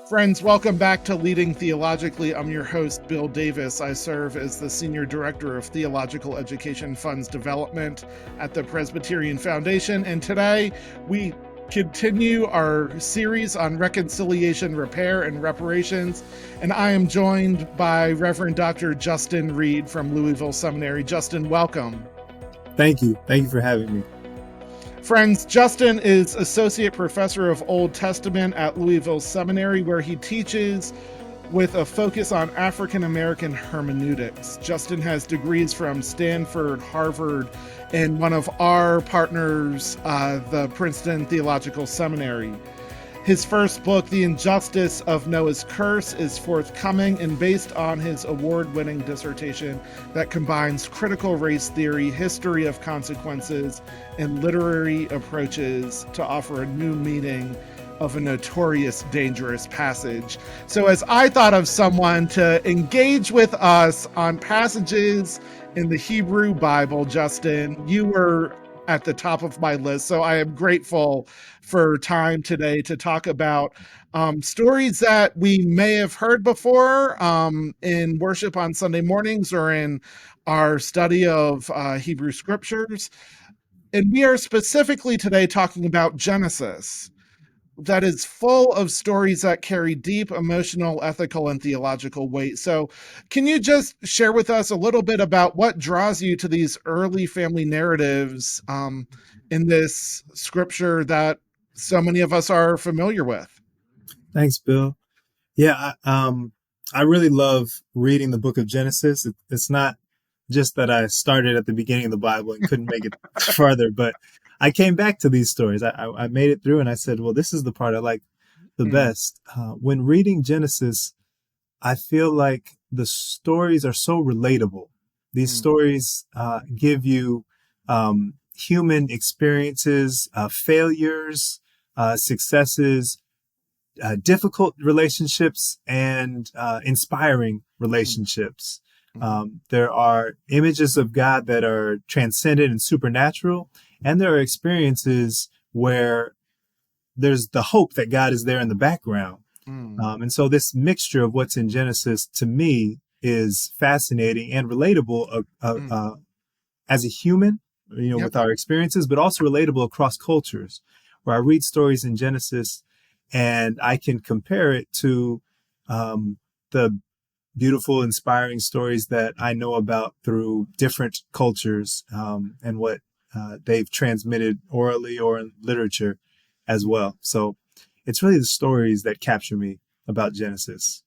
Friends, welcome back to Leading Theologically. I'm your host, Bill Davis. I serve as the Senior Director of Theological Education Fund's development at the Presbyterian Foundation. And today we continue our series on reconciliation, repair, and reparations. And I am joined by Reverend Dr. Justin Reed from Louisville Seminary. Justin, welcome. Thank you. Thank you for having me. Friends, Justin is Associate Professor of Old Testament at Louisville Seminary, where he teaches with a focus on African American hermeneutics. Justin has degrees from Stanford, Harvard, and one of our partners, the Princeton Theological Seminary. His first book, The Injustice of Noah's Curse, is forthcoming and based on his award-winning dissertation that combines critical race theory, history of consequences, and literary approaches to offer a new meaning of a notorious dangerous passage. So as I thought of someone to engage with us on passages in the Hebrew Bible, Justin, you were at the top of my list. So I am grateful for time today to talk about stories that we may have heard before in worship on Sunday mornings or in our study of Hebrew scriptures. And we are specifically today talking about Genesis, that is full of stories that carry deep emotional, ethical, and theological weight. So can you just share with us a little bit about what draws you to these early family narratives in this scripture that so many of us are familiar with? Thanks, Bill. Yeah, I really love reading the book of Genesis. It's not just that I started at the beginning of the Bible and couldn't make it farther, but I came back to these stories. I made it through and I said, well, this is the part I like the best. When reading Genesis, I feel like the stories are so relatable. These stories give you human experiences, failures, successes, difficult relationships, and inspiring relationships. There are images of God that are transcendent and supernatural, and there are experiences where there's the hope that God is there in the background. And so this mixture of what's in Genesis, to me, is fascinating and relatable as a human, with our experiences, but also relatable across cultures, where I read stories in Genesis and I can compare it to the beautiful, inspiring stories that I know about through different cultures and what they've transmitted orally or in literature as well. So it's really the stories that capture me about Genesis.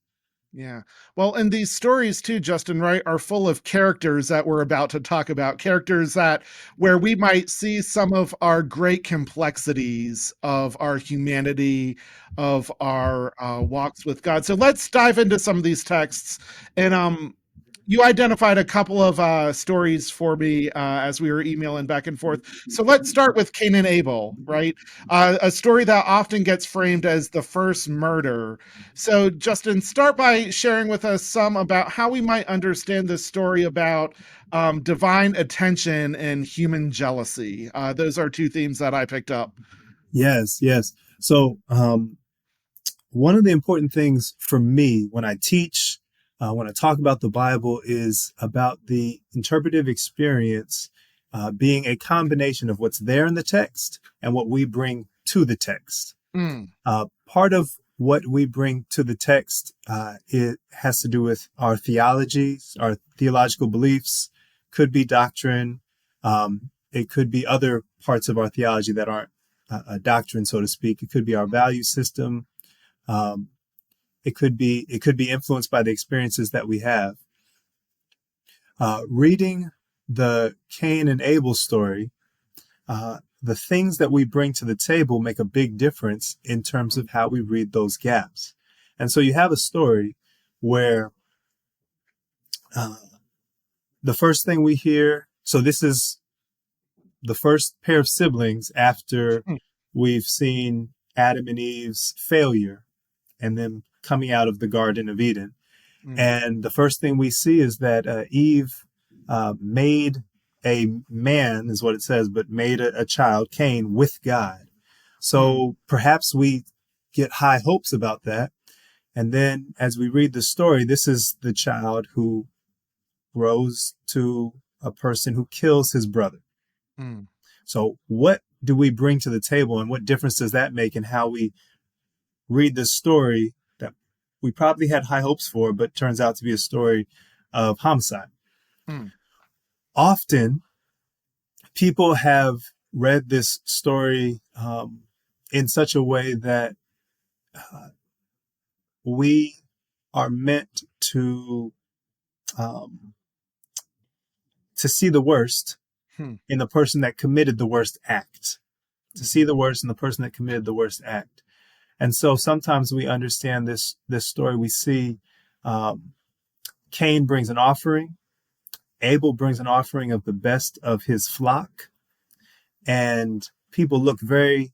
Yeah. Well, and these stories too, Justin, right, are full of characters that we're about to talk about, characters that where we might see some of our great complexities of our humanity, of our walks with God. So let's dive into some of these texts. And you identified a couple of stories for me as we were emailing back and forth. So let's start with Cain and Abel, right? A story that often gets framed as the first murder. So Justin, start by sharing with us some about how we might understand this story about divine attention and human jealousy. Those are two themes that I picked up. Yes. So one of the important things for me when I teach, when I talk about the Bible, is about the interpretive experience being a combination of what's there in the text and what we bring to the text. Part of what we bring to the text, it has to do with our theologies, our theological beliefs, could be doctrine. It could be other parts of our theology that aren't a doctrine, so to speak. It could be our value system. It could be influenced by the experiences that we have. Reading the Cain and Abel story, the things that we bring to the table make a big difference in terms of how we read those gaps. And so you have a story where the first thing we hear, so this is the first pair of siblings after we've seen Adam and Eve's failure and them coming out of the Garden of Eden. And the first thing we see is that Eve made a man, is what it says, but made a child, Cain, with God. Hmm. So perhaps we get high hopes about that. And then as we read the story, this is the child who grows to a person who kills his brother. Hmm. So what do we bring to the table, and what difference does that make in how we read this story that we probably had high hopes for, but turns out to be a story of homicide? Hmm. Often people have read this story in such a way that uh, we are meant um, to see the worst Hmm. in the person that committed the worst act, to see Mhm. the worst in the person that committed the worst act. And so sometimes we understand this story. We see um, Cain brings an offering, Abel brings an offering of the best of his flock, and people look very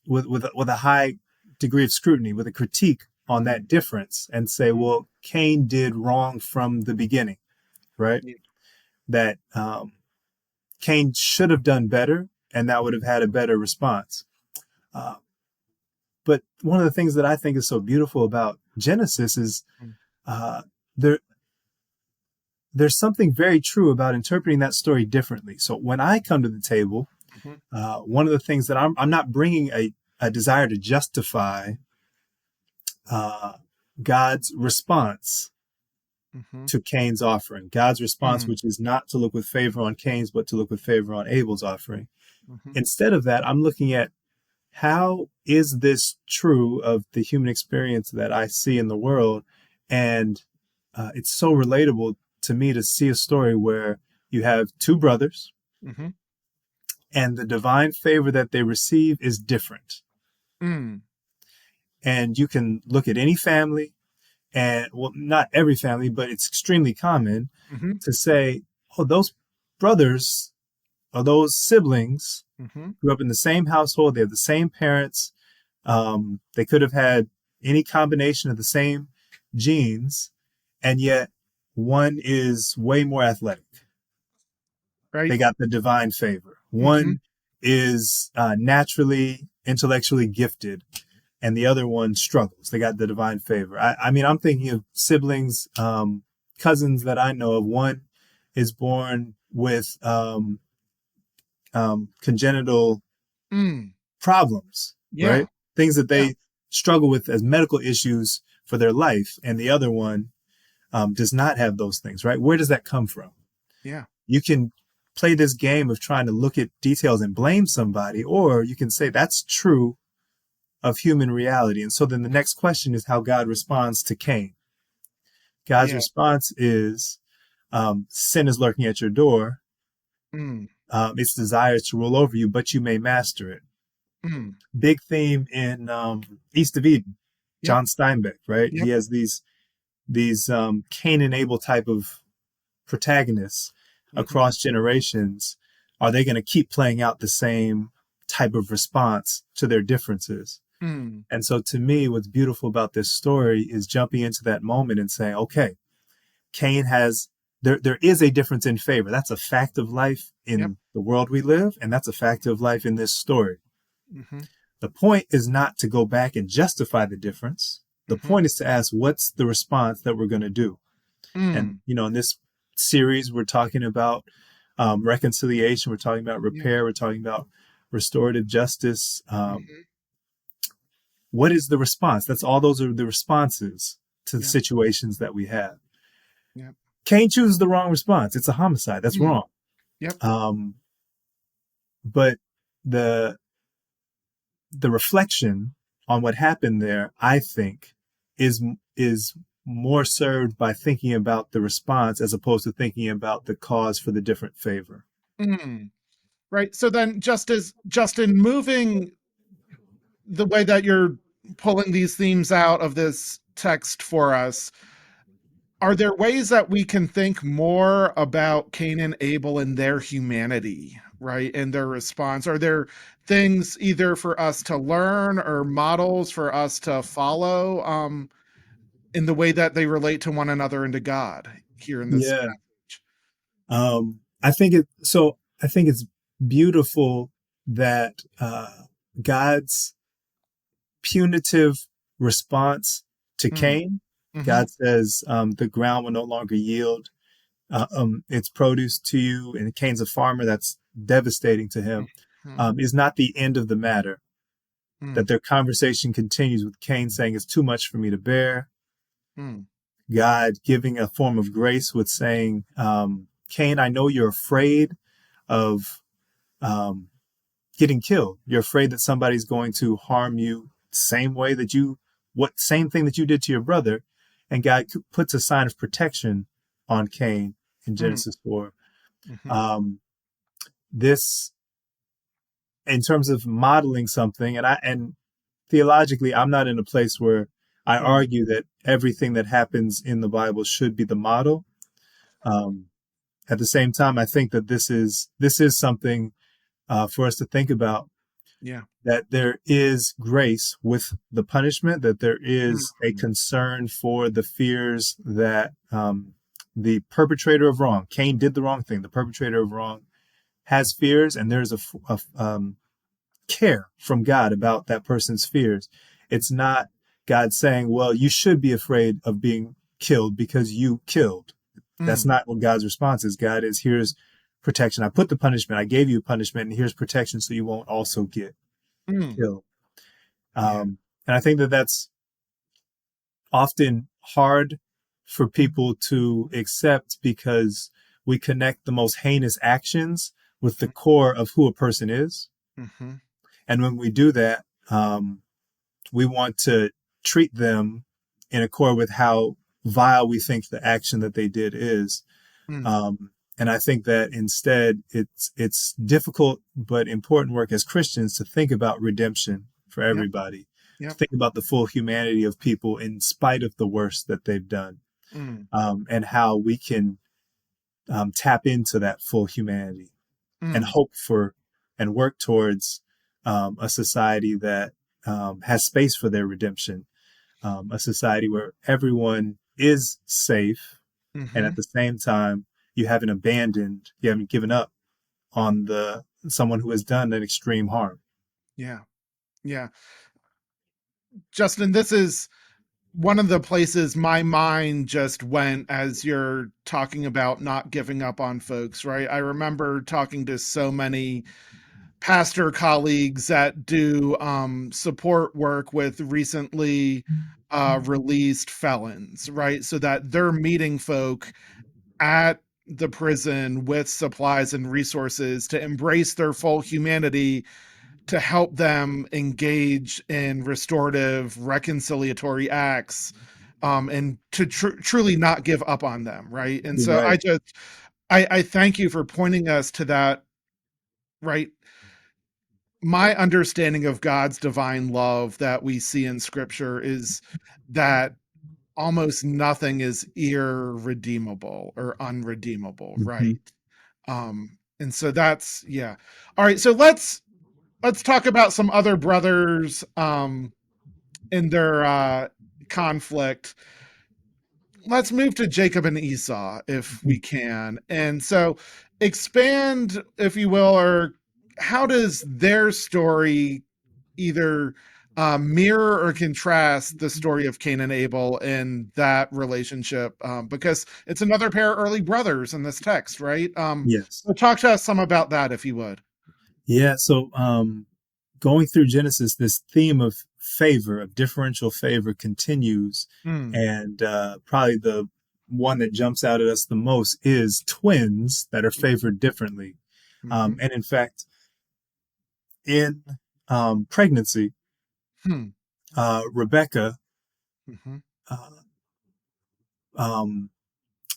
with a high degree of scrutiny, with a critique on that difference, and say, Hmm. well, Cain did wrong from the beginning, right? Yeah. That Cain should have done better, and that would have had a better response. Uh, but one of the things that I think is so beautiful about Genesis is Hmm. uh, there there's something very true about interpreting that story differently. So when I come to the table, Mhm. one of the things that I'm not bringing a desire to justify uh, God's response Mhm. to Cain's offering, God's response, Mhm. which is not to look with favor on Cain's, but to look with favor on Abel's offering. Mhm. Instead of that, I'm looking at how is this true of the human experience that I see in the world? And it's so relatable to me to see a story where you have two brothers Mhm. and the divine favor that they receive is different. Mm. And you can look at any family, and well, not every family, but it's extremely common Mhm. to say, oh, those brothers or those siblings Mhm. grew up in the same household, they have the same parents, they could have had any combination of the same genes, and yet one is way more athletic. Right. They got the divine favor. Mhm. One is naturally, intellectually gifted, and the other one struggles. They got the divine favor. I mean, I'm thinking of siblings, cousins that I know of. One is born with congenital Mm. problems, Yeah. right? Things that Yeah. they struggle with as medical issues for their life, and the other one does not have those things, right? Where does that come from? Yeah. You can play this game of trying to look at details and blame somebody, or you can say that's true of human reality. And so then the next question is how God responds to Cain. God's Yeah. response is sin is lurking at your door. Mm. Its desires to rule over you, but you may master it. Mm. Big theme in East of Eden, Yep. John Steinbeck, right? Yep. He has these Cain and Abel type of protagonists Mhm. across generations. Are they going to keep playing out the same type of response to their differences? Mm. And so to me, what's beautiful about this story is jumping into that moment and saying, okay, Cain has there is a difference in favor. That's a fact of life Yep. in the world we live, and that's a fact of life in this story. Mhm. The point is not to go back and justify the difference. The Mhm. point is to ask what's the response that we're going to do. And Mm. in this series, we're talking about reconciliation. We're talking about Yeah. repair. We're talking about restorative justice. Mhm. What is the response? That's all. Those are the responses to the Yep. situations that we have. Yep. Cain chooses the wrong response. It's a homicide. That's Mm. wrong. Yep. Um, but the the reflection on what happened there, I think, is more served by thinking about the response as opposed to thinking about the cause for the different favor. Mm. Right. So then, just as Justin, moving the way that you're pulling these themes out of this text for us, are there ways that we can think more about Cain and Abel and their humanity, right? And their response? Are there things either for us to learn or models for us to follow in the way that they relate to one another and to God here in this Yeah. passage? I think it's beautiful that God's punitive response to Mm, Cain. mhm, God says, the ground will no longer yield its produce to you, and Cain's a farmer. That's devastating to him. mhm, Is not the end of the matter. That mm, their conversation continues with Cain saying, "It's too much for me to bear." mm, God giving a form of grace with saying, "Cain, I know you're afraid of um, getting killed. You're afraid that somebody's going to harm you, same way that same thing that you did to your brother." And God puts a sign of protection on Cain in mm, Genesis 4. mhm, Um, this, in terms of modeling something, and theologically, I'm not in a place where I mm, argue that everything that happens in the Bible should be the model. Um, at the same time, I think that this is something for us to think about, yeah. that there is grace with the punishment, that there is a Mhm, concern for the fears that the perpetrator of wrong, Cain did the wrong thing, the perpetrator of wrong has fears, and there's a care from God about that person's fears. It's not God saying, well, you should be afraid of being killed because you killed. That's mm, not what God's response is. God is, here's protection. I put the punishment, I gave you punishment, and here's protection so you won't also get mm, killed. yeah. And I think that that's often hard for people to accept because we connect the most heinous actions with the core of who a person is. Mhm, And when we do that, we want to treat them in accord with how vile we think the action that they did is. mm, And I think that instead, it's difficult but important work as Christians to think about redemption for yep, everybody, to yep, think about the full humanity of people in spite of the worst that they've done, mm, and how we can tap into that full humanity and mm, hope for and work towards a society that has space for their redemption, a society where everyone is safe, and at mhm, the same time, you haven't given up on the someone who has done an extreme harm. yeah, yeah. Justin, this is one of the places my mind just went as you're talking about not giving up on folks, right? I remember talking to so many pastor colleagues that do support work with recently released felons, right? So that they're meeting folk at the prison with supplies and resources to embrace their full humanity, to help them engage in restorative, reconciliatory acts, and to truly not give up on them, right? And You're so right. I thank you for pointing us to that, right? My understanding of God's divine love that we see in Scripture is that almost nothing is irredeemable or unredeemable, Mm-hmm. right? And so that's, yeah. All right, so let's talk about some other brothers in their conflict. Let's move to Jacob and Esau if we can. And so expand, if you will, or how does their story either mirror or contrast the story of Cain and Abel and that relationship? Because it's another pair of early brothers in this text, right? Yes. So talk to us some about that, if you would. Yeah. So, going through Genesis, this theme of favor, of differential favor, continues, Mm, and probably the one that jumps out at us the most is twins that are favored differently. mm-hmm, And in fact, in pregnancy, hmm, Rebecca mm-hmm, uh, um,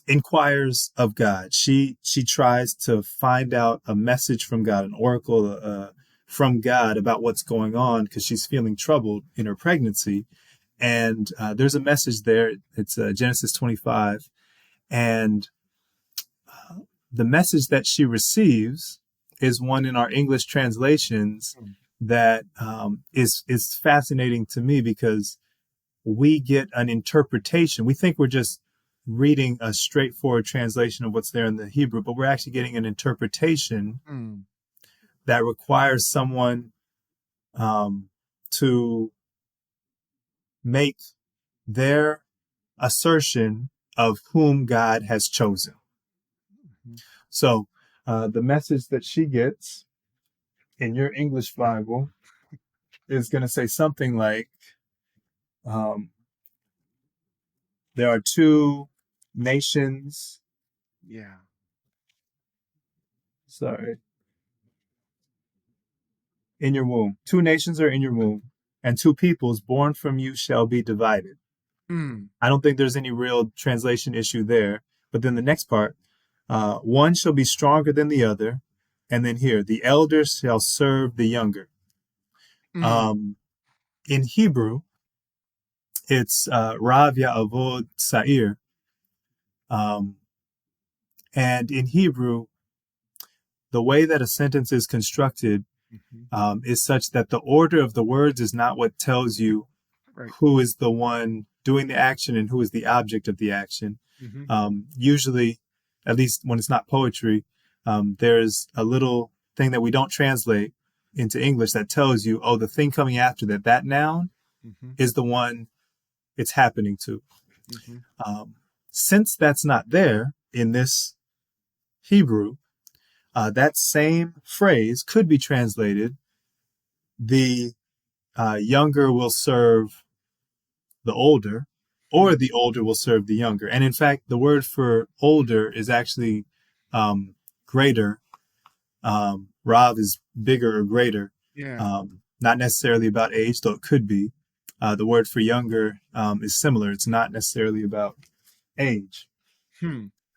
inquires of God. She tries to find out a message from God, an oracle from God about what's going on because she's feeling troubled in her pregnancy. And there's a message there. It's Genesis 25, and the message that she receives is one in our English translations mm, that is fascinating to me because we get an interpretation. We think we're just reading a straightforward translation of what's there in the Hebrew, but we're actually getting an interpretation that requires someone to make their assertion of whom God has chosen. So the message that she gets in your English Bible is going to say something like, there are two nations. Yeah. Sorry. In your womb. Two nations are in your womb, and two peoples born from you shall be divided. I don't think there's any real translation issue there. But then the next part, one shall be stronger than the other. And then here, the elder shall serve the younger. In Hebrew, it's Rav Ya'avod Sa'ir. And in Hebrew, the way that a sentence is constructed is such that the order of the words is not what tells you who is the one doing the action and who is the object of the action. Usually, at least when it's not poetry, there's a little thing that we don't translate into English that tells you, oh, the thing coming after that, that noun is the one it's happening to. Since that's not there in this Hebrew, that same phrase could be translated, the younger will serve the older, or the older will serve the younger. And in fact, the word for older is actually greater. Rav is bigger or greater. Not necessarily about age, though it could be. The word for younger is similar. It's not necessarily about age.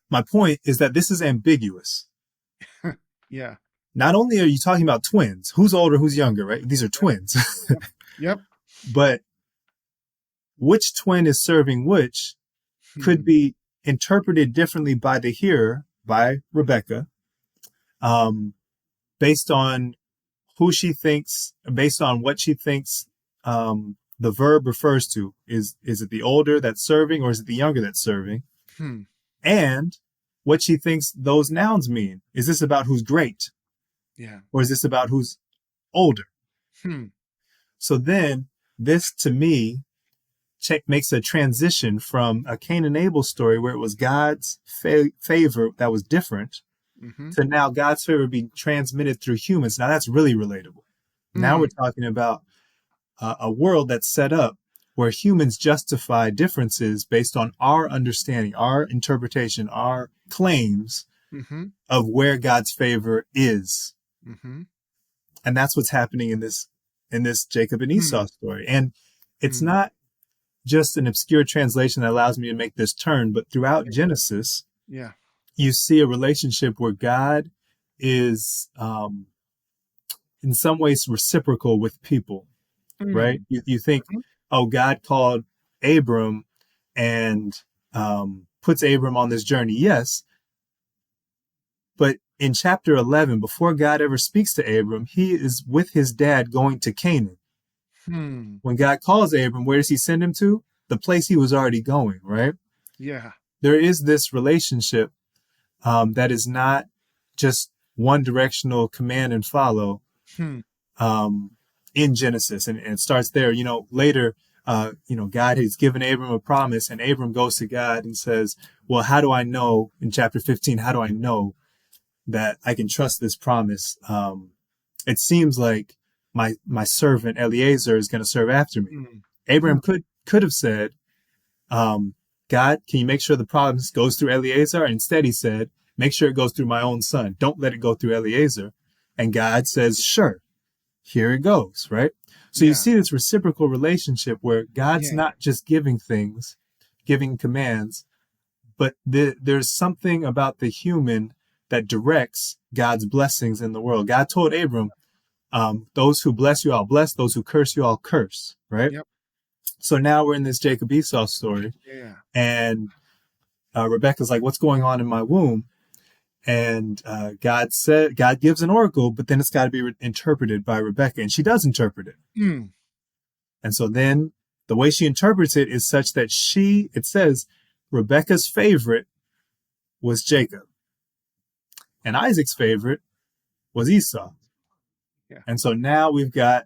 My point is that this is ambiguous. Yeah. Not only are you talking about twins, who's older, who's younger, right? These are twins. Yep. But which twin is serving which could be interpreted differently by the hearer, by Rebecca, based on who she thinks, based on what she thinks the verb refers to. Is it the older that's serving, or is it the younger that's serving? And what she thinks those nouns mean. Is this about who's great? Yeah. Or is this about who's older? So then this, to me, makes a transition from a Cain and Abel story where it was God's favor that was different to now God's favor being transmitted through humans. Now that's really relatable. Now we're talking about a world that's set up where humans justify differences based on our understanding, our interpretation, our claims of where God's favor is. And that's what's happening in this Jacob and Esau story. And it's not just an obscure translation that allows me to make this turn, but throughout Genesis, you see a relationship where God is in some ways reciprocal with people, right? You think, oh, God called Abram and puts Abram on this journey. Yes. But in chapter 11, before God ever speaks to Abram, he is with his dad going to Canaan. When God calls Abram, where does he send him to? The place he was already going, right? Yeah. There is this relationship that is not just one directional command and follow in Genesis. And it starts there. Later, God has given Abram a promise, and Abram goes to God and says, well, how do I know, in chapter 15, how do I know that I can trust this promise? It seems like my servant Eliezer is going to serve after me. Abraham could have said, God, can you make sure the promise goes through Eliezer? And instead he said, make sure it goes through my own son. Don't let it go through Eliezer. And God says, sure, here it goes, right? So you see this reciprocal relationship where God's not just giving things, giving commands, but there's something about the human that directs God's blessings in the world. God told Abram, those who bless you, I'll bless. Those who curse you, I'll curse, right? So now we're in this Jacob Esau story. And Rebecca's like, what's going on in my womb? And God gives an oracle, but then it's got to be interpreted by Rebecca, and she does interpret it. And so then the way she interprets it is such that it says Rebekah's favorite was Jacob, and Isaac's favorite was Esau. Yeah. And so now we've got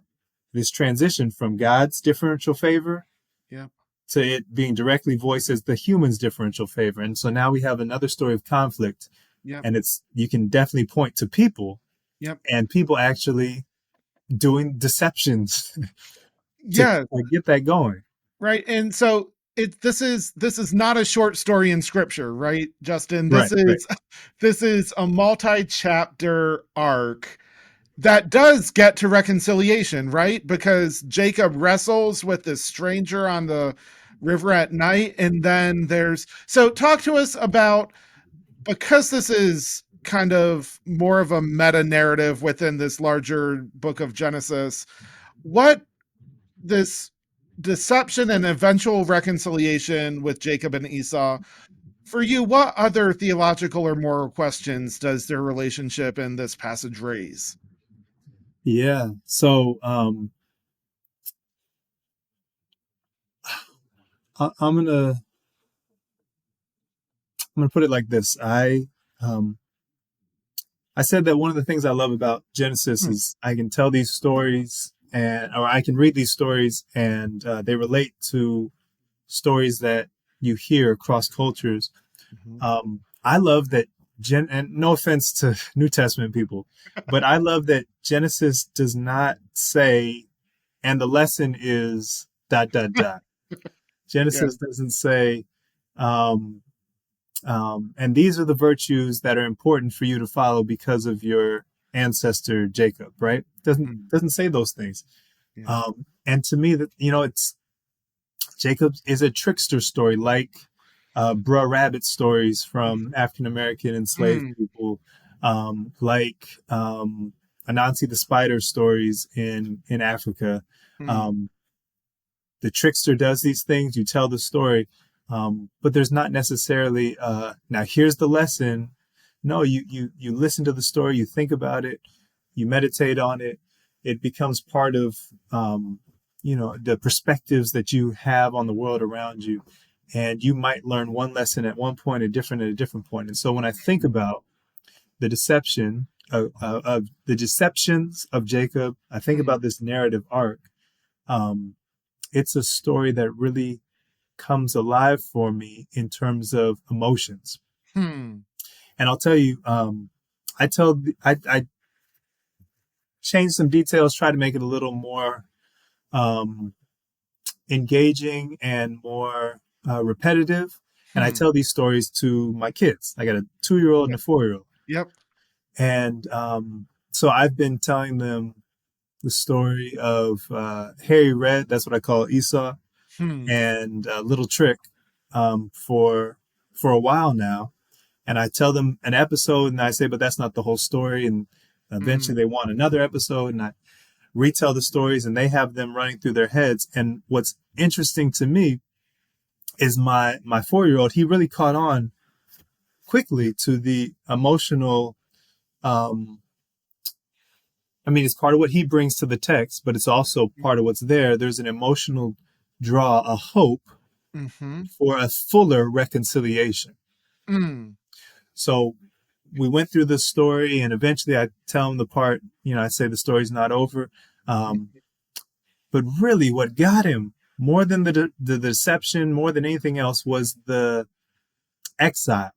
this transition from God's differential favor Yeah. to it being directly voiced as the human's differential favor. And so now we have another story of conflict, Yep. and you can definitely point to people Yep. and people actually doing deceptions to Yeah. get that going. Right. And so this is not a short story in scripture, right, Justin? Right, right. This is a multi-chapter arc that does get to reconciliation, right? Because Jacob wrestles with this stranger on the river at night, and then so talk to us about, because this is kind of more of a meta narrative within this larger book of Genesis, what this deception and eventual reconciliation with Jacob and Esau, for you, what other theological or moral questions does their relationship in this passage raise? Yeah. So I'm gonna put it like this. I said that one of the things I love about Genesis Hmm. is I can tell these stories or I can read these stories and they relate to stories that you hear across cultures. I love that and no offense to New Testament people, but I love that Genesis does not say, and the lesson is dot dot dot. Yeah. Genesis doesn't say, um, and these are the virtues that are important for you to follow because of your ancestor Jacob. Right? Doesn't say those things. Yeah. And to me, that it's Jacob is a trickster story, like Brer Rabbit stories from African American enslaved people, like Anansi the Spider stories in Africa. Um, the trickster does these things, you tell the story, but there's not necessarily now here's the lesson. No, you listen to the story, you think about it, you meditate on it. It becomes part of the perspectives that you have on the world around you, and you might learn one lesson at one point, a different at a different point. And so when I think about the deception of the deceptions of Jacob, I think about this narrative arc. It's a story that really comes alive for me in terms of emotions. And I'll tell you, I changed some details, try to make it a little more engaging and more repetitive. And I tell these stories to my kids. I got a 2-year-old and a 4-year-old. Yep. And so I've been telling them the story of Harry Red, that's what I call Esau, and Little Trick for a while now. And I tell them an episode and I say, but that's not the whole story. And eventually they want another episode and I retell the stories and they have them running through their heads. And what's interesting to me is my 4-year-old, he really caught on quickly to the emotional, it's part of what he brings to the text, but it's also part of what's there. There's an emotional draw, a hope for a fuller reconciliation. So we went through this story and eventually I tell him the part, I say the story's not over. But really what got him more than the deception, more than anything else, was the exile.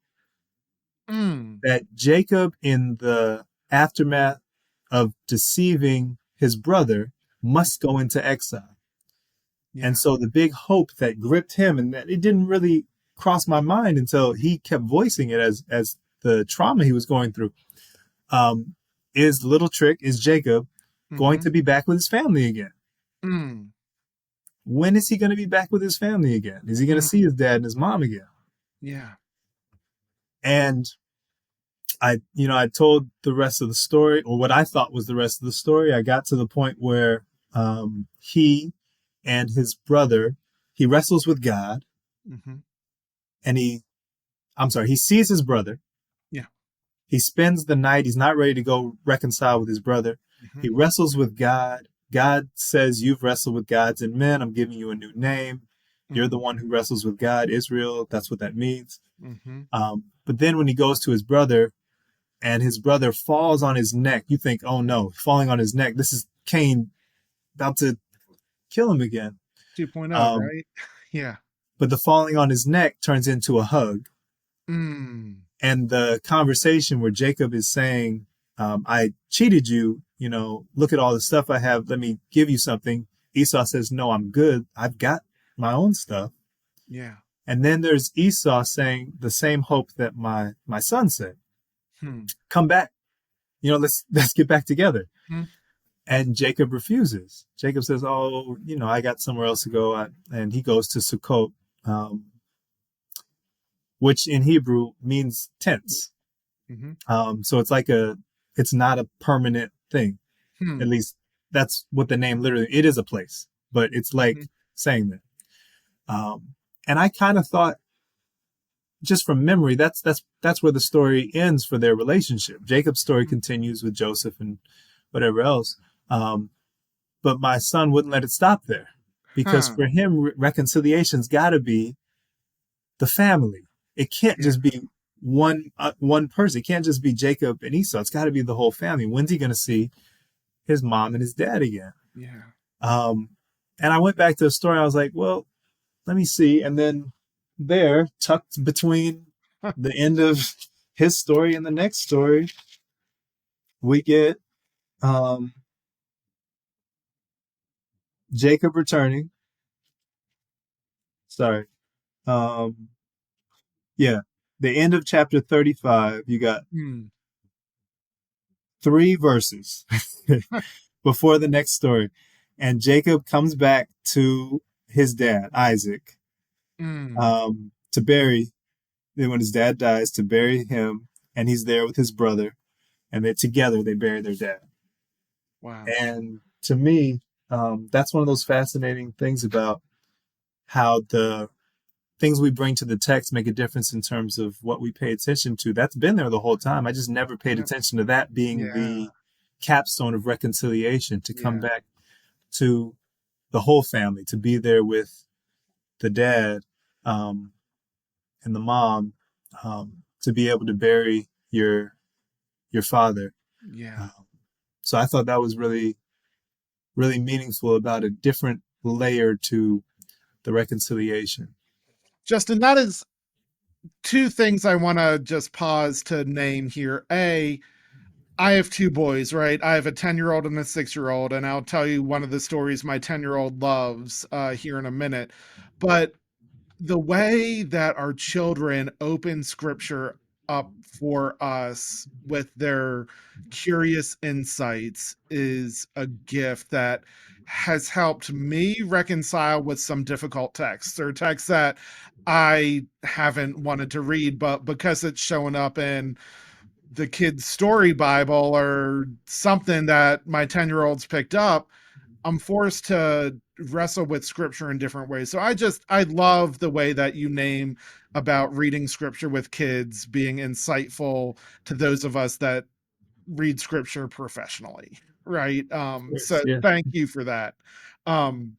That Jacob, in the aftermath of deceiving his brother, must go into exile. And so the big hope that gripped him, and that it didn't really cross my mind until he kept voicing it as the trauma he was going through, is Little Trick, is Jacob going to be back with his family again? When is he going to be back with his family again? Is he going to see his dad and his mom again? Yeah. And I told the rest of the story, or what I thought was the rest of the story. I got to the point where he and his brother, he wrestles with God, and he sees his brother. Yeah. He spends the night. He's not ready to go reconcile with his brother. He wrestles with God. God says, "You've wrestled with gods and men. I'm giving you a new name." You're the Mm. one who wrestles with God, Israel. That's what that means. Mm-hmm. But then when he goes to his brother and his brother falls on his neck, you think, oh no, falling on his neck. This is Cain about to kill him again. 2.0, Um, right? Yeah. but the falling on his neck turns into a hug. Mm. And the conversation where Jacob is saying, I cheated you, look at all the stuff I have. Let me give you something. Esau says, no, I'm good. I've got my own stuff. Yeah. And then there's Esau saying the same hope that my son said, Hmm. come back, let's get back together. Hmm. And Jacob refuses. Jacob says, oh, I got somewhere else to go. And he goes to Sukkot, which in Hebrew means tents. Mm-hmm. So it's not a permanent thing. Hmm. At least that's what the name literally, it is a place, but it's like Mm-hmm. saying that. And I kind of thought, just from memory, that's where the story ends for their relationship. Jacob's story continues with Joseph and whatever else. But my son wouldn't let it stop there, because Huh. for him, reconciliation's got to be the family. It can't Yeah. just be one person. It can't just be Jacob and Esau. It's got to be the whole family. When's he going to see his mom and his dad again? Yeah. And I went back to the story. I was like, well, let me see. And then there, tucked between the end of his story and the next story, we get Jacob returning. Sorry. Um, yeah. The end of chapter 35, you got Hmm. 3 verses before the next story. And Jacob comes back to his dad, Isaac, Mm. to bury, then when his dad dies, to bury him. And he's there with his brother. And they together, they bury their dad. Wow. And to me, that's one of those fascinating things about how the things we bring to the text make a difference in terms of what we pay attention to. That's been there the whole time. I just never paid Yep. attention to that being Yeah. the capstone of reconciliation, to come Yeah. back to the whole family, to be there with the dad um, and the mom, to be able to bury your father. Yeah. Um, so I thought that was really, really meaningful, about a different layer to the reconciliation. Justin, that is two things I want to just pause to name here. I have two boys, right? I have a 10-year-old and a 6-year-old, and I'll tell you one of the stories my 10-year-old loves here in a minute. But the way that our children open scripture up for us with their curious insights is a gift that has helped me reconcile with some difficult texts, or texts that I haven't wanted to read, but because it's showing up in the kids' story Bible or something that my 10-year-old's picked up, I'm forced to wrestle with scripture in different ways. So I love the way that you name about reading scripture with kids being insightful to those of us that read scripture professionally, right? Of course, So yeah. thank you for that. Um,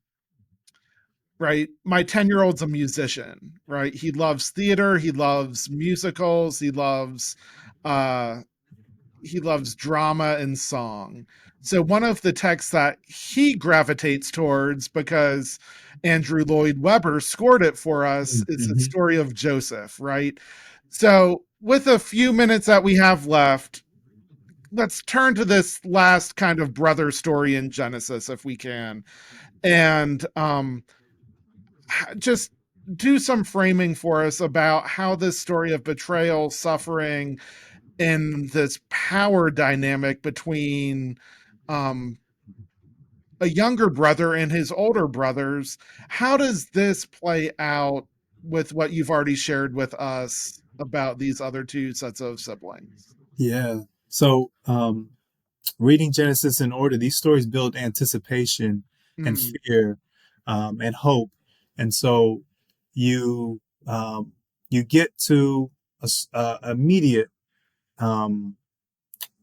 right, my 10-year-old's a musician, right? He loves theater, he loves musicals, uh he loves drama and song. So one of the texts that he gravitates towards, because Andrew Lloyd Webber scored it for us, is the Mm-hmm. story of Joseph, right? So with a few minutes that we have left, let's turn to this last kind of brother story in Genesis if we can. And just do some framing for us about how this story of betrayal, suffering, and this power dynamic between um, a younger brother and his older brothers. How does this play out with what you've already shared with us about these other two sets of siblings? Yeah. So, reading Genesis in order, these stories build anticipation and Mm, fear, and hope. And so you you get to a immediate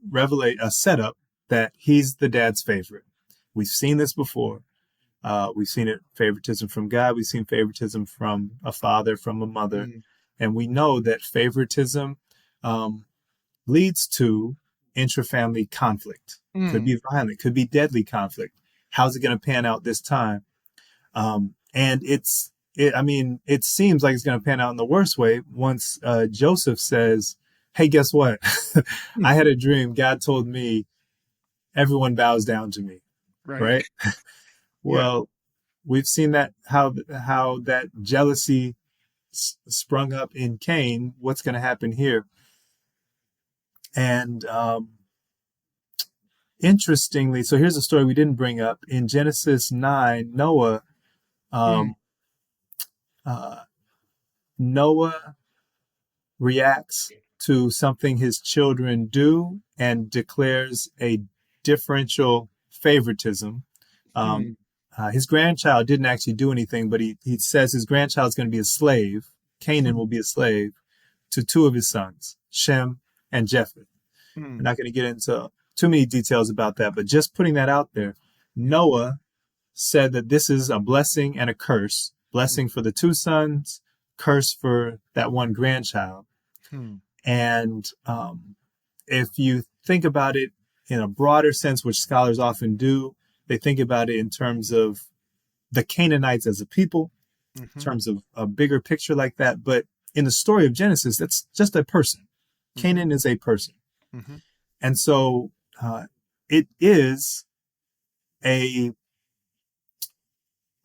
revelate a setup that he's the dad's favorite. We've seen this before. We've seen it favoritism from God. We've seen favoritism from a father, from a mother. Mm. And we know that favoritism leads to intrafamily conflict. Could Mm. be violent, could be deadly conflict. How's it going to pan out this time? And it seems like it's going to pan out in the worst way once Joseph says, hey, guess what? I had a dream. God told me everyone bows down to me, Right. right? Yeah. Well, we've seen that how that jealousy sprung up in Cain. What's going to happen here? And interestingly, so here's a story we didn't bring up in Genesis 9. Mm. Um, uh, Noah reacts to something his children do and declares a differential favoritism. Um, Mm. his grandchild didn't actually do anything, but he says his grandchild's going to be a slave. Canaan will be a slave to two of his sons, Shem and Japheth. We're Mm. not going to get into too many details about that, but just putting that out there, Yeah. Noah said that this is a blessing and a curse. Blessing for the two sons, curse for that one grandchild. Mm. And if you think about it in a broader sense, which scholars often do, they think about it in terms of the Canaanites as a people, in Mm-hmm. terms of a bigger picture like that. But in the story of Genesis, that's just a person. Mm-hmm. Canaan is a person. Mm-hmm. And so it is a,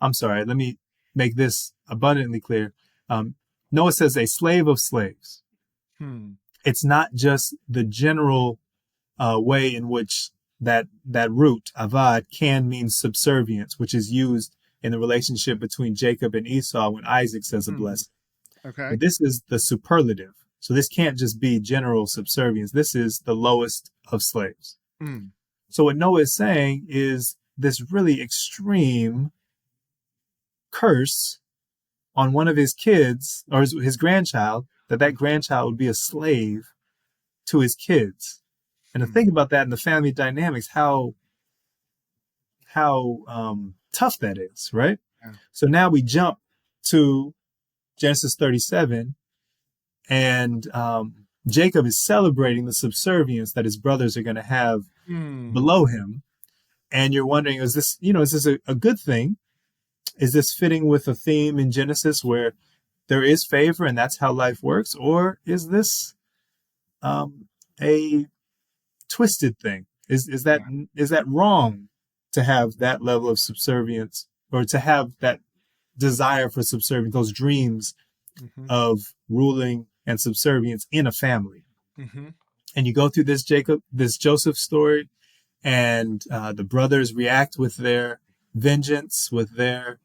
I'm sorry, let me make this abundantly clear. Noah says a slave of slaves. Mm. It's not just the general way in which that root, avad, can mean subservience, which is used in the relationship between Jacob and Esau when Isaac says a Mm. blessing. Okay. But this is the superlative. So this can't just be general subservience. This is the lowest of slaves. Mm. So what Noah is saying is this really extreme curse on one of his kids or his grandchild, that grandchild would be a slave to his kids. And to Mm. think about that in the family dynamics, how tough that is, right? Yeah. So now we jump to Genesis 37, and Jacob is celebrating the subservience that his brothers are going to have Mm. below him. And you're wondering, is this a good thing? Is this fitting with a theme in Genesis where there is favor and that's how life works? Or is this a twisted thing? Is that Yeah. wrong to have that level of subservience or to have that desire for subservience, those dreams Mm-hmm. of ruling and subservience in a family? Mm-hmm. And you go through this Joseph story, and the brothers react with their vengeance, with their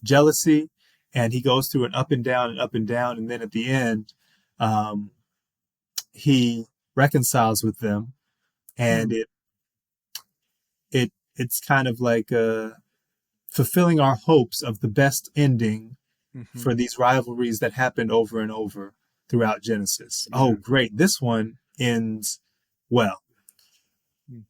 jealousy, and he goes through an up and down and up and down, and then at the end, he reconciles with them, and Mm. it's kind of like fulfilling our hopes of the best ending Mm-hmm. for these rivalries that happened over and over throughout Genesis. Yeah. Oh, great! This one ends well. Mm.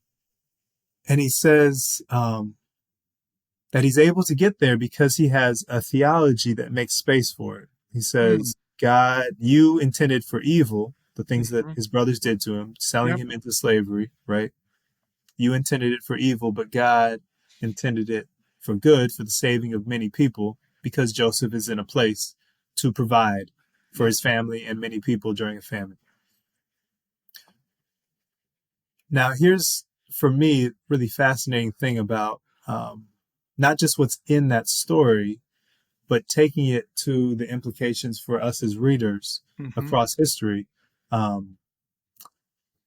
And he says that he's able to get there because he has a theology that makes space for it. He Mm. says, God, you intended for evil, the things that Mm-hmm. his brothers did to him, selling Yep. him into slavery, right? You intended it for evil, but God intended it for good, for the saving of many people, because Joseph is in a place to provide for Yep. his family and many people during a famine. Now, here's, for me, really fascinating thing about not just what's in that story, but taking it to the implications for us as readers Mm-hmm. across history. Um,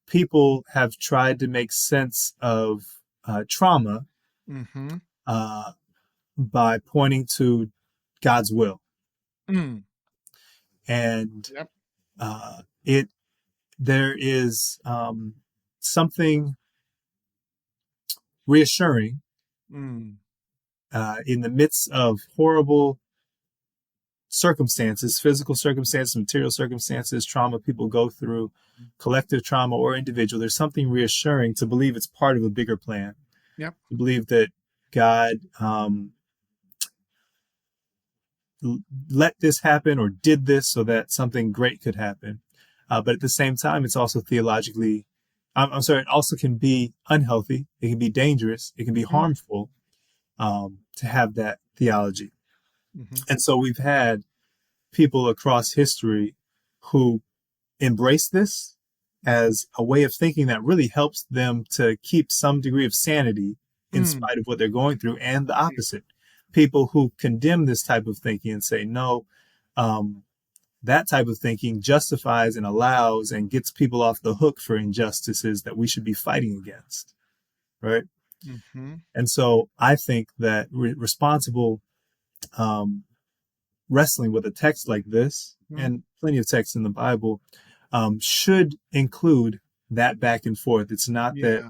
People have tried to make sense of trauma Mm-hmm. uh, by pointing to God's will, Mm. and Yep. it there is something reassuring Mm. in the midst of horrible circumstances, physical circumstances, material circumstances, trauma people go through, collective trauma or individual. There's something reassuring to believe it's part of a bigger plan. Yep. To believe that God let this happen or did this so that something great could happen. But at the same time, it's also theologically, I'm sorry, it also can be unhealthy. It can be dangerous. It can be Mm, harmful to have that theology. mhm, And so we've had people across history who embrace this as a way of thinking that really helps them to keep some degree of sanity in mm, spite of what they're going through, and the opposite. People who condemn this type of thinking and say, no, um, that type of thinking justifies and allows and gets people off the hook for injustices that we should be fighting against, right? mhm, And so I think that responsible um, wrestling with a text like this, mm. and plenty of texts in the Bible, should include that back and forth. It's not that Yeah.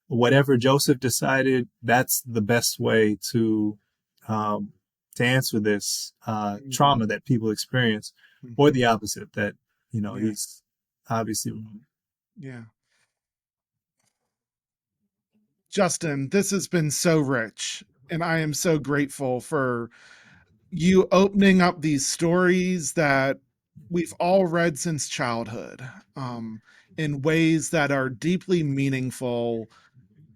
whatever Joseph decided, that's the best way um, to answer this Mhm, trauma that people experience, or mhm. the opposite, that Yeah. he's obviously wrong. Yeah. Justin, this has been so rich, and I am so grateful for you opening up these stories that we've all read since childhood, in ways that are deeply meaningful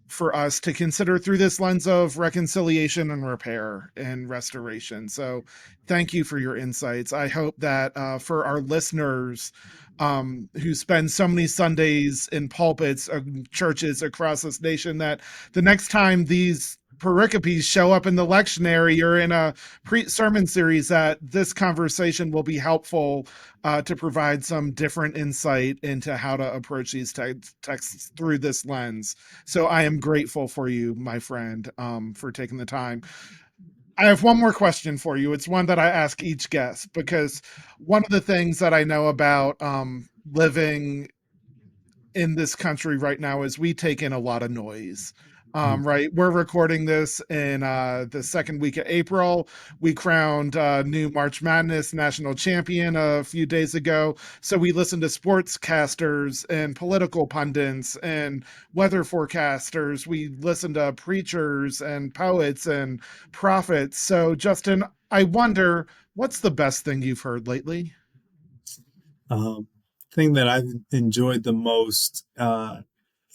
for us to consider through this lens of reconciliation and repair and restoration. So, thank you for your insights. I hope that for our listeners who spend so many Sundays in pulpits of churches across this nation, that the next time these pericopes show up in the lectionary or in a sermon series, that this conversation will be helpful to provide some different insight into how to approach these texts through this lens. So I am grateful for you, my friend, for taking the time. I have one more question for you. It's one that I ask each guest, because one of the things that I know about living in this country right now is we take in a lot of noise. Mm. Right, we're recording this in the second week of April. We crowned new March Madness national champion a few days ago. So we listen to sportscasters and political pundits and weather forecasters. We listen to preachers and poets and prophets. So, Justin, I wonder, what's the best thing you've heard lately? Um, thing that I've enjoyed the most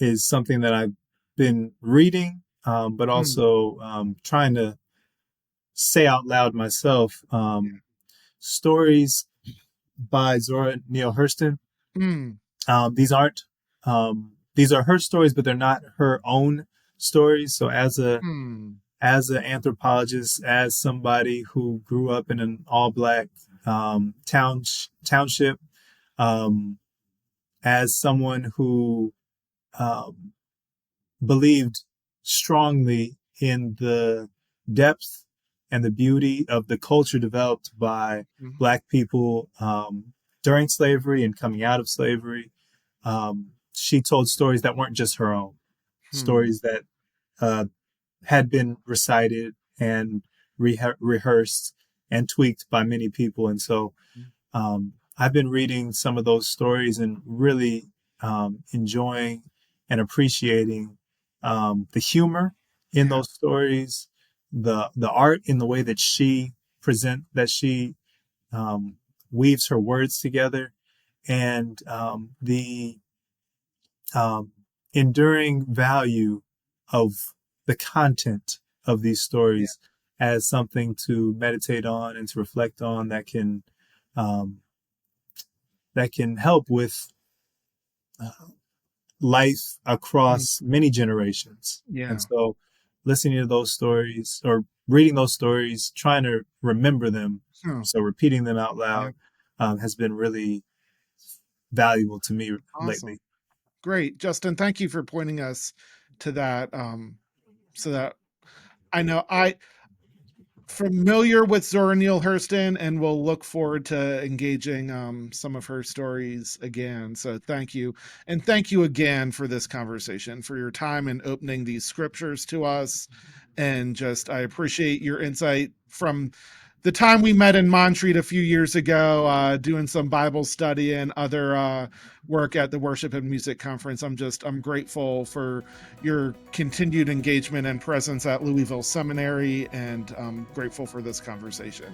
is something that I've been reading, but Hmm. also trying to say out loud myself. Stories by Zora Neale Hurston. Hmm. These are her stories, but they're not her own stories. So Hmm. as an anthropologist, as somebody who grew up in an all black township, um, as someone who um, believed strongly in the depth and the beauty of the culture developed by Hmm. Black people during slavery and coming out of slavery. She told stories that weren't just her own, Hmm. stories that uh, had been recited and rehearsed and tweaked by many people. And so I've been reading some of those stories and really enjoying and appreciating the humor in Yeah. those stories, the art in the way that she um, weaves her words together, and the um, enduring value of the content of these Yeah. stories as something to meditate on and to reflect on um, that can help with uh, life Mm. across many generations. And Yeah. so, listening to those stories or reading those stories, trying to remember them, Huh. so repeating them out Yeah. loud, has been really valuable to me Awesome. lately. Great. Justin, thank you for pointing us to that. So that I know I familiar with Zora Neale Hurston, and will look forward to engaging some of her stories again. So thank you. And thank you again for this conversation, for your time and opening these scriptures to us. And just, I appreciate your insight from the time we met in Montreat a few years ago, doing some Bible study and other work at the Worship and Music Conference. I'm grateful for your continued engagement and presence at Louisville Seminary, and I'm grateful for this conversation.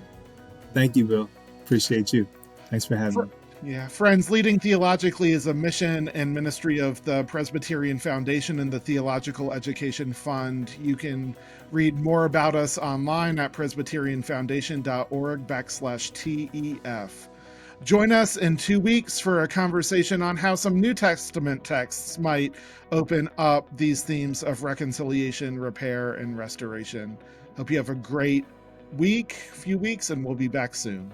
Thank you, Bill. Appreciate you. Thanks for having me. Yeah, friends, Leading Theologically is a mission and ministry of the Presbyterian Foundation and the Theological Education Fund. You can read more about us online at presbyterianfoundation.org/TEF. Join us in 2 weeks for a conversation on how some New Testament texts might open up these themes of reconciliation, repair, and restoration. Hope you have a great few weeks, and we'll be back soon.